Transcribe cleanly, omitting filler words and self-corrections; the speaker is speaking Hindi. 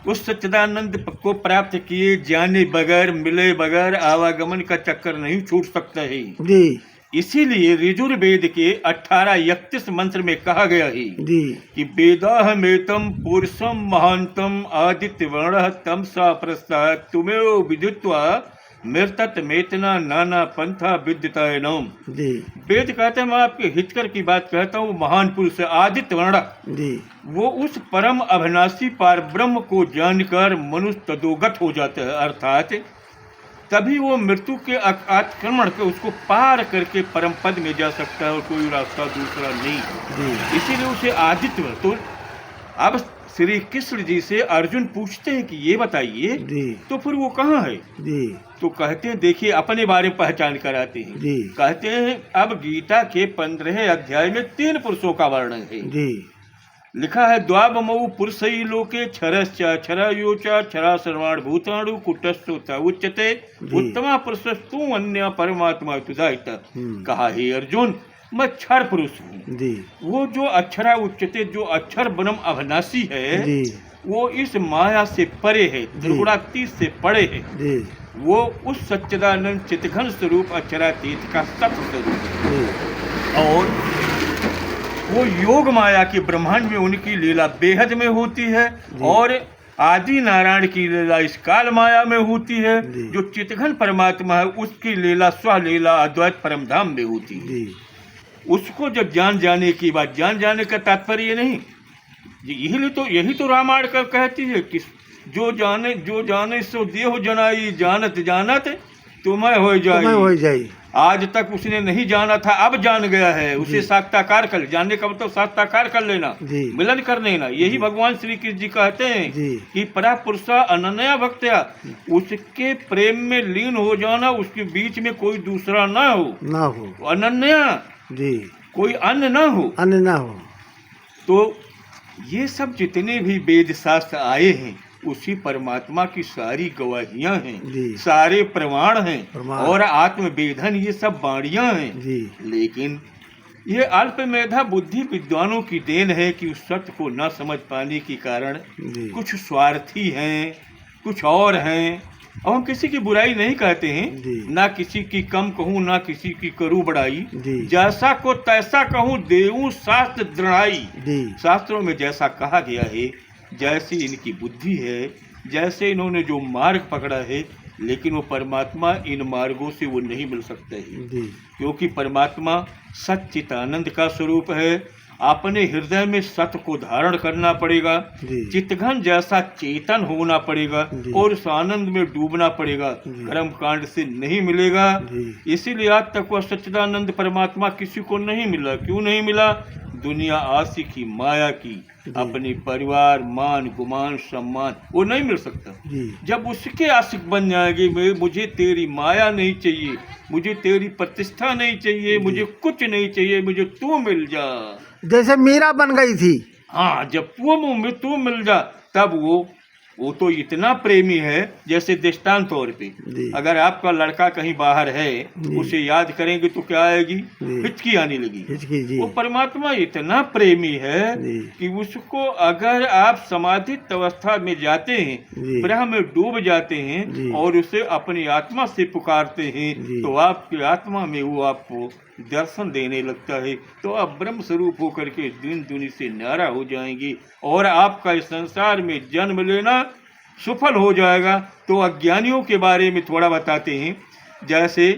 उस सच्चिदानंद को प्राप्त किए जाने बगैर, मिले बगैर आवागमन का चक्कर नहीं छूट सकता है जी इसीलिए ऋजुर्वेद के 18:31 मंत्र में कहा गया है जी कि वेदाहमेतम पुरुषम महांतम आदित्य वर्ण तम सा प्रस्ताद तुम्हें विदित्वा मृतत मेतना नाना पंथा विद्यताय नम। जी वेद कहते हैं, मैं आपके हितकर की बात कहता हूँ, महान पुरुष आदित्य वर्ण जी वो उस परम अविनाशी पार ब्रह्म को जानकर मनुष्य तदोगत हो जाता है, अर्थात तभी वो मृत्यु के आक्रमण के उसको पार करके परम पद में जा सकता है और कोई रास्ता दूसरा नहीं। जी इसीलिए उसे आदित्य। तो अब श्री कृष्ण जी से अर्जुन पूछते हैं कि ये बताइए जी तो फिर वो कहाँ है। जी तो कहते हैं, देखिए अपने बारे में पहचान कराते हैं। जी कहते हैं अब गीता के 15 अध्याय में 3 पुरुषों का वर्णन है। जी लिखा है, द्वावमऊ पुरुषई लोके क्षरश्च क्षरयोचा क्षरा सर्वाण भूताणु कुटस्थोता उच्यते उत्तमा पुरुषस्तु अन्य परमात्मा तुदायित। कहा, हे अर्जुन, मैं क्षर पुरुष हूँ। जी वो जो अक्षरा उच्यते, जो अक्षर ब्रह्म अविनाशी है, जी वो इस माया से परे है, त्रिगुणातीत से परे है। जी वो उस सच्चिदानंद चितघन स्वरूप अक्षरातीत का सत्य स्वरूप है। और वो योग माया के ब्रह्मांड में उनकी लीला बेहद में होती है और आदि नारायण की लीला इस काल माया में होती है। जो चितघन परमात्मा है उसकी लीला स्वलीला अद्वैत परमधाम में होती है। उसको जब जान जाने की बात, जान जाने का तात्पर्य नहीं, यही तो रामायण कर कहती है कि जो जाने सो देह जनाई, जानत जानत तुम्हें हो जाई। आज तक उसने नहीं जाना था, अब जान गया है, उसे साक्षात्कार कर, जानने का मतलब साक्षात्कार कर लेना, मिलन कर लेना। यही भगवान श्री कृष्ण जी कहते हैं कि परा पुरुषा अनन्या भक्त्या, उसके प्रेम में लीन हो जाना, उसके बीच में कोई दूसरा ना हो, अनन्या जी, कोई अन्य ना हो। तो ये सब जितने भी वेद शास्त्र आए हैं उसी परमात्मा की सारी गवाहियां हैं, सारे प्रमाण हैं और आत्मवेदन ये सब बाणियां हैं। लेकिन ये अल्प मेधा बुद्धि विद्वानों की देन है कि उस सत्य को न समझ पाने के कारण कुछ स्वार्थी हैं, कुछ और हैं। और हम किसी की बुराई नहीं कहते हैं, ना किसी की कम कहूँ ना किसी की करूँ बड़ाई, जैसा को तैसा कहूँ देऊं शास्त्र दृढ़ाई। शास्त्रों में जैसा कहा गया है, जैसी इनकी बुद्धि है, जैसे इन्होंने जो मार्ग पकड़ा है, लेकिन वो परमात्मा इन मार्गों से वो नहीं मिल सकता है, क्योंकि परमात्मा सच्चिदानंद का स्वरूप है। अपने हृदय में सत्य को धारण करना पड़ेगा, चितघन जैसा चेतन होना पड़ेगा और उस आनंद में डूबना पड़ेगा, कर्म कांड से नहीं मिलेगा। इसीलिए आज तक वह सच्चिदानंद परमात्मा किसी को नहीं मिला। क्यों नहीं मिला? दुनिया आशिकी माया की, अपने परिवार मान गुमान सम्मान वो नहीं मिल सकता। जब उसके आशिक बन जाएंगे, मुझे तेरी माया नहीं चाहिए, मुझे तेरी प्रतिष्ठा नहीं चाहिए, मुझे कुछ नहीं चाहिए, मुझे तू मिल जा, जैसे मीरा बन गई थी। हाँ, जब तू मिल जा, तब वो तो इतना प्रेमी है, जैसे दृष्टांत तौर पे अगर आपका लड़का कहीं बाहर है, उसे याद करेंगे तो क्या आएगी? हिचकी आने लगी। वो परमात्मा इतना प्रेमी है कि उसको अगर आप समाधित अवस्था में जाते हैं, ब्रह्म में डूब जाते हैं और उसे अपनी आत्मा से पुकारते हैं, तो आपकी आत्मा में वो आपको दर्शन देने लगता है। तो आप ब्रह्म स्वरूप होकर के दिन दुनी से न्यारा हो जाएंगे और आपका इस संसार में जन्म लेना सफल हो जाएगा। तो अज्ञानियों के बारे में थोड़ा बताते हैं। जैसे